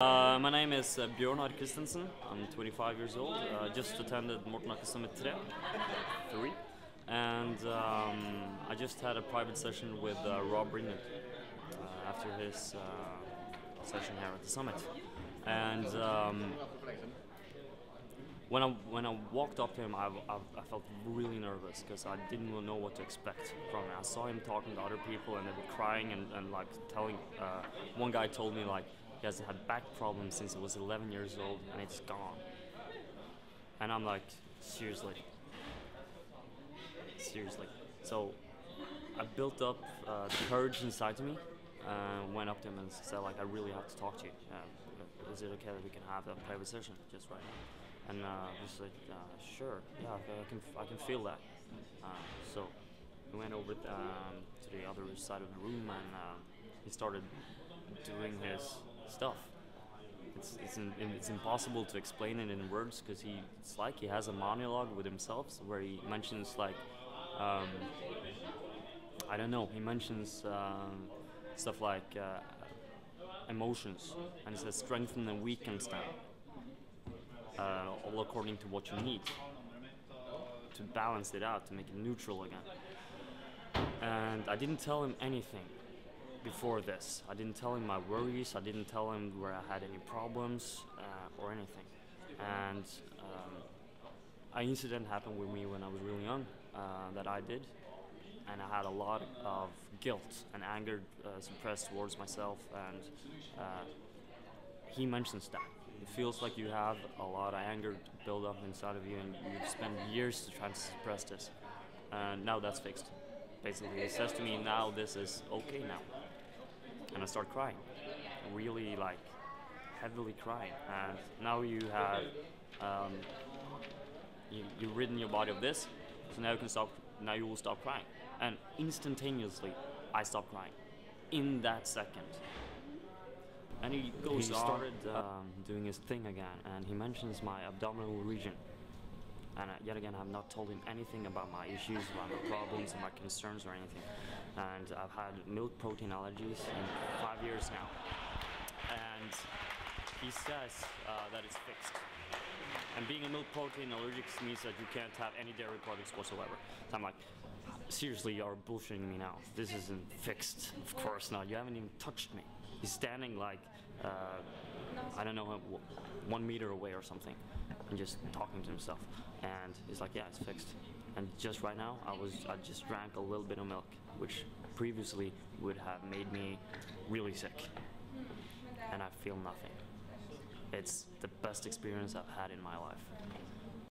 My name is Bjornar. I'm 25 years old. Just attended Morten Summit 3, and I just had a private session with Rob Brinded after his session here at the summit. And when I walked up to him, I felt really nervous because I didn't know what to expect from him. I saw him talking to other people, and they were crying and like telling. One guy told me like he has had back problems since he was 11 years old, and it's gone. And I'm like, seriously. So I built up the courage inside of me, went up to him and said like, I really have to talk to you. Is it okay that we can have a private session just right now? And he said, sure, yeah, I can feel that. So we went over to the other side of the room, and he started doing his stuff. It's impossible to explain it in words because it's like he has a monologue with himself where he mentions like I don't know. He mentions stuff like emotions, and he says strengthen and weaken them, all according to what you need to balance it out, to make it neutral again. And I didn't tell him anything before this. I didn't tell him my worries. I didn't tell him where I had any problems or anything. And an incident happened with me when I was really young that I did, and I had a lot of guilt and anger suppressed towards myself. And he mentions that it feels like you have a lot of anger built up inside of you, and you've spent years to try to suppress this. And now that's fixed. Basically, he says to me, now this is okay now. And I start crying, really like heavily crying. And now you have you've ridden your body of this, so now you can stop. Now you will stop crying. And instantaneously, I stopped crying in that second. And he started doing his thing again, and he mentions my abdominal region. And yet again, I've not told him anything about my issues, about my problems, and my concerns or anything. And I've had milk protein allergies in 5 years now. And he says that it's fixed. And being a milk protein allergic means that you can't have any dairy products whatsoever. So I'm like, seriously, you're bullshitting me now. This isn't fixed. Of course not. You haven't even touched me. He's standing like, I don't know, 1 meter away or something, and just talking to himself. And he's like, yeah, it's fixed. And just right now, I just drank a little bit of milk, which previously would have made me really sick. And I feel nothing. It's the best experience I've had in my life.